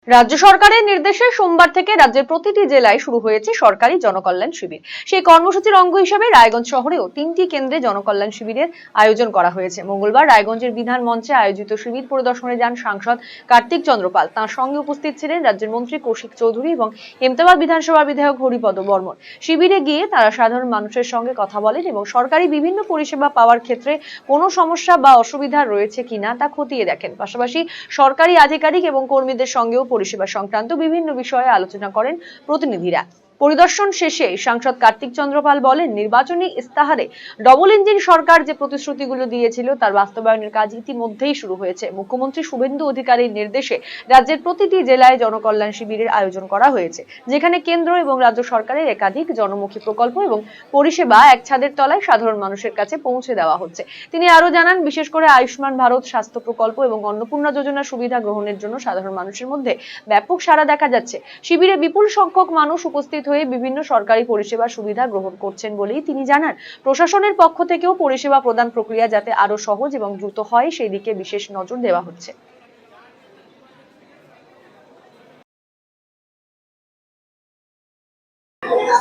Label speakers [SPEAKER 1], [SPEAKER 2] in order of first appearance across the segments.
[SPEAKER 1] রাজ্য সরকারের নির্দেশে সোমবার থেকে রাজ্যের প্রতিটি জেলায় শুরু হয়েছে সরকারি জনকল্যাণ শিবির। সেই কর্মসূচির অঙ্গ হিসেবে রায়গঞ্জ শহরেও 3টি কেন্দ্রে জনকল্যাণ শিবিরের আয়োজন করা হয়েছে। মঙ্গলবার রায়গঞ্জের বিধান মঞ্চে আয়োজিত শিবির পরিদর্শনে যান সাংসদ কার্তিক চন্দ্র পাল। তাঁর সঙ্গে উপস্থিত ছিলেন রাজ্যের মন্ত্রী কৌশিক চৌধুরী এবং হেমতাবাদ বিধানসভার বিধায়ক হরিপদ বর্মন। শিবিরে গিয়ে তারা সাধারণ মানুষের সঙ্গে কথা বলেন এবং সরকারি বিভিন্ন পরিষেবা পাওয়ার ক্ষেত্রে কোনো সমস্যা বা অসুবিধা রয়েছে কিনা তা খতিয়ে দেখেন। পাশাপাশি সরকারি আধিকারিক এবং কর্মীদের সঙ্গেও পরিষেবা সংক্রান্ত বিভিন্ন বিষয়ে আলোচনা করেন প্রতিনিধিরা। পরিদর্শন শেষে সাংসদ কার্তিক চন্দ্র পাল বলেন, নির্বাচনী ইস্তাহারে ডবল ইঞ্জিন সরকার যে প্রতিশ্রুতিগুলো দিয়েছিল তার বাস্তবায়নের কাজ ইতিমধ্যেই শুরু হয়েছে। মুখ্যমন্ত্রী শুভেন্দু অধিকারীর নির্দেশে রাজ্যের প্রতিটি জেলায় জনকল্যাণ শিবিরের আয়োজন করা হয়েছে, যেখানে কেন্দ্র এবং রাজ্য সরকারের একাধিক জনমুখী প্রকল্প এবং পরিষেবা এক ছাদের তলায় সাধারণ মানুষের কাছে পৌঁছে দেওয়া হচ্ছে। তিনি আরো জানান, বিশেষ করে আয়ুষ্মান ভারত স্বাস্থ্য প্রকল্প এবং অন্নপূর্ণা যোজনা সুবিধা গ্রহণের জন্য সাধারণ মানুষের মধ্যে ব্যাপক সাড়া দেখা যাচ্ছে। শিবিরে বিপুল সংখ্যক মানুষ উপস্থিত হয়ে বিভিন্ন সরকারি পরিষেবা সুবিধা গ্রহণ করছেন বলেই তিনি জানান। প্রশাসনের পক্ষ থেকেও পরিষেবা প্রদান প্রক্রিয়া যাতে আরো সহজ এবং দ্রুত হয় সেই দিকে বিশেষ নজর দেওয়া হচ্ছে।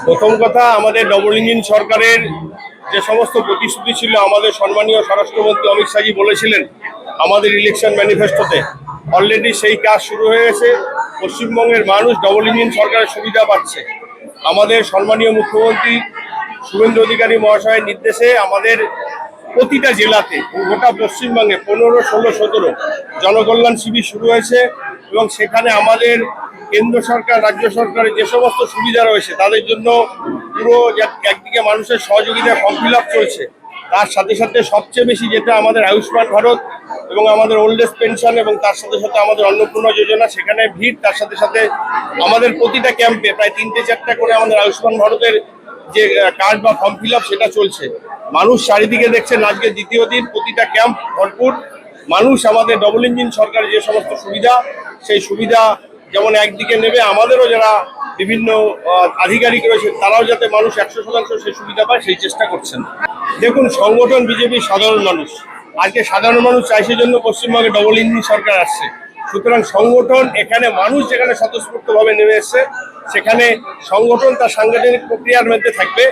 [SPEAKER 2] প্রথম কথা, আমাদের ডবল ইঞ্জিন সরকারের যে সমস্ত প্রতিশ্রুতি ছিল, আমাদের সম্মানীয় স্বরাষ্ট্রমন্ত্রী অমিত শাহজি বলেছিলেন আমাদের ইলেকশন ম্যানিফেস্টোতে, অলরেডি সেই কাজ শুরু হয়ে গেছে। পশ্চিমবঙ্গের মানুষ ডবল ইঞ্জিন সরকারের সুবিধা পাচ্ছে। আমাদের সম্মানীয় মুখ্যমন্ত্রী শুভেন্দু অধিকারী মহাশয়ের নির্দেশে আমাদের প্রতিটা জেলাতে গোটা পশ্চিমবঙ্গে 15, 16, 17 জনকল্যাণ শিবির শুরু হয়েছে এবং সেখানে আমাদের কেন্দ্র সরকার, রাজ্য সরকারের যে সমস্ত সুবিধা রয়েছে তাদের জন্য পুরো একদিকে মানুষের সহযোগিতায় ফর্ম ফিল আপ চলছে, তার সাথে সাথে সবচেয়ে বেশি যেটা আমাদের আয়ুষ্মান ভারত এবং আমাদের ওল্ড এজ পেনশন এবং তার সাথে সাথে আমাদের অন্নপূর্ণা যোজনা, সেখানে ভিড়। তার সাথে সাথে আমাদের প্রতিটা ক্যাম্পে প্রায় 3-4টা করে আমাদের আয়ুষ্মান ভারতের যে কার্ড বা ফর্ম ফিল আপ সেটা চলছে। মানুষ চারিদিকে দেখছেন, আজকে দ্বিতীয় দিন, প্রতিটা ক্যাম্প ভরপুর মানুষ। আমাদের ডবল ইঞ্জিন সরকারের যে সমস্ত সুবিধা, সেই সুবিধা যেমন একদিকে নেবে, আমাদেরও যারা বিভিন্ন আধিকারিক রয়েছে তারাও যাতে মানুষ 100% সেই সুবিধা পায় সেই চেষ্টা করছেন। দেখুন, সংগঠন বিজেপি সাধারণ মানুষ, আজকে সাধারণ মানুষ চাইছে জন্য পশ্চিমবঙ্গে ডবল ইঞ্জিন সরকার আসছে। সুতরাং সংগঠন, এখানে মানুষ যেখানে স্বতঃস্ফূর্তভাবে নেমে এসছে, সেখানে সংগঠন তার সাংগঠনিক প্রক্রিয়ার মধ্যে থাকবে।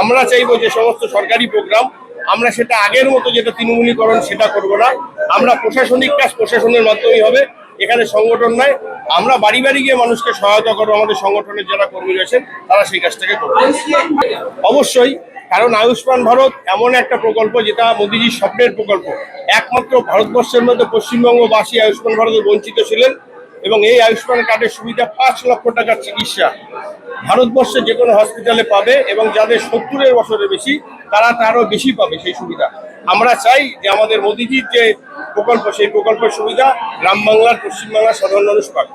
[SPEAKER 2] আমরা চাইবো যে সমস্ত সরকারি প্রোগ্রাম আমরা সেটা আগের মতো যেটা তৃণমূলীকরণ সেটা করব না। আমরা প্রশাসনিক কাজ প্রশাসনের মাধ্যমেই হবে, এখানে সংগঠন নয়। আমরা বাড়ি বাড়ি গিয়ে মানুষকে সহায়তা করবো, আমাদের সংগঠনের যারা কর্মী রয়েছেন তারা সেই কাজটাকে করবে অবশ্যই। কারণ আয়ুষ্মান ভারত এমন একটা প্রকল্প যেটা মোদিজির স্বপ্নের প্রকল্প। একমাত্র ভারতবর্ষের মধ্যে পশ্চিমবঙ্গবাসী আয়ুষ্মান ভারতে বঞ্চিত ছিলেন এবং এই আয়ুষ্মান কার্ডের সুবিধা 5 লক্ষ টাকার চিকিৎসা ভারতবর্ষে যে কোনো হসপিটালে পাবে এবং যাদের 70 বছরের বেশি তারা তারও বেশি পাবে সেই সুবিধা। আমরা চাই যে আমাদের মোদিজির যে প্রকল্প, সেই প্রকল্পের সুবিধা গ্রাম বাংলার, পশ্চিমবাংলার সাধারণ মানুষ পাবে।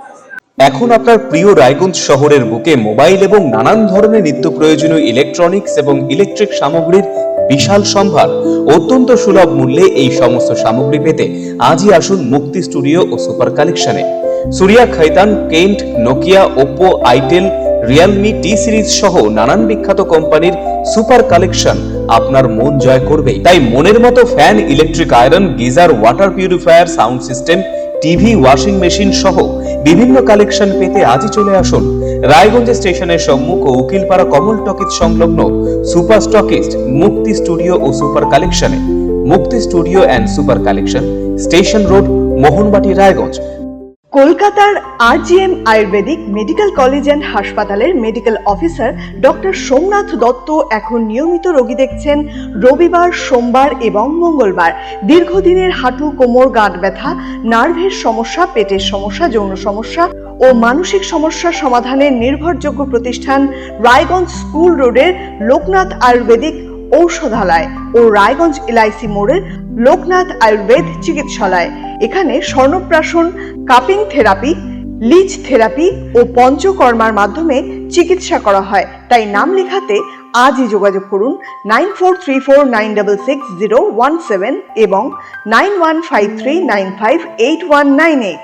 [SPEAKER 3] এখন আপনার প্রিয় রায়গঞ্জ শহরের বুকে মোবাইল এবং নানান ধরনের নিত্য প্রয়োজনীয় ইলেকট্রনিক্স এবং ইলেকট্রিক সামগ্রীর বিশাল সম্ভার অত্যন্ত সুলভ মূল্যে এই সমস্ত সামগ্রী পেতে আজই আসুন মুক্তি স্টুডিও ও সুপার কালেকশনে। Surya, Khaitan, Kent, Nokia, Oppo, itel, Realme, T series সহ নানান বিখ্যাত কোম্পানির সুপার কালেকশন আপনার মন জয় করবে। তাই মনের মতো fan, electric iron, geyser, water purifier, sound system, TV, washing machine সহ বিভিন্ন কালেকশন পেতে আজই চলে আসুন রায়গঞ্জ স্টেশনের সম্মুখ ও উকিলপাড়া কমল টকিজ সংলগ্ন সুপার স্টকিস্ট মুক্তি স্টুডিও ও সুপার কালেকশনে। Mukti studio and super collection, station road, Mohanbati, Raiganj.
[SPEAKER 4] কলকাতার RGM ayurvedic medical college and হাসপাতালের medical officer doctor Somnath Datta এখন নিয়মিত রোগী দেখছেন রবিবার, সোমবার এবং মঙ্গলবার। দীর্ঘদিনের হাঁটু, কোমর, গাঁট ব্যথা, নার্ভের সমস্যা, পেটের সমস্যা, যৌন সমস্যা ও মানসিক সমস্যার সমাধানের নির্ভরযোগ্য প্রতিষ্ঠান রায়গঞ্জ স্কুল রোডের লোকনাথ আয়ুর্বেদিক ঔষধালয় ও রায়গঞ্জ LIC মোড়ের লোকনাথ আয়ুর্বেদ চিকিৎসালয়। এখানে স্বর্ণপ্রাশন, কাপিং থেরাপি, লিচ থেরাপি ও পঞ্চকর্মার মাধ্যমে চিকিৎসা করা হয়। তাই নাম লেখাতে আজই যোগাযোগ করুন 9434966017 এবং 9153958198।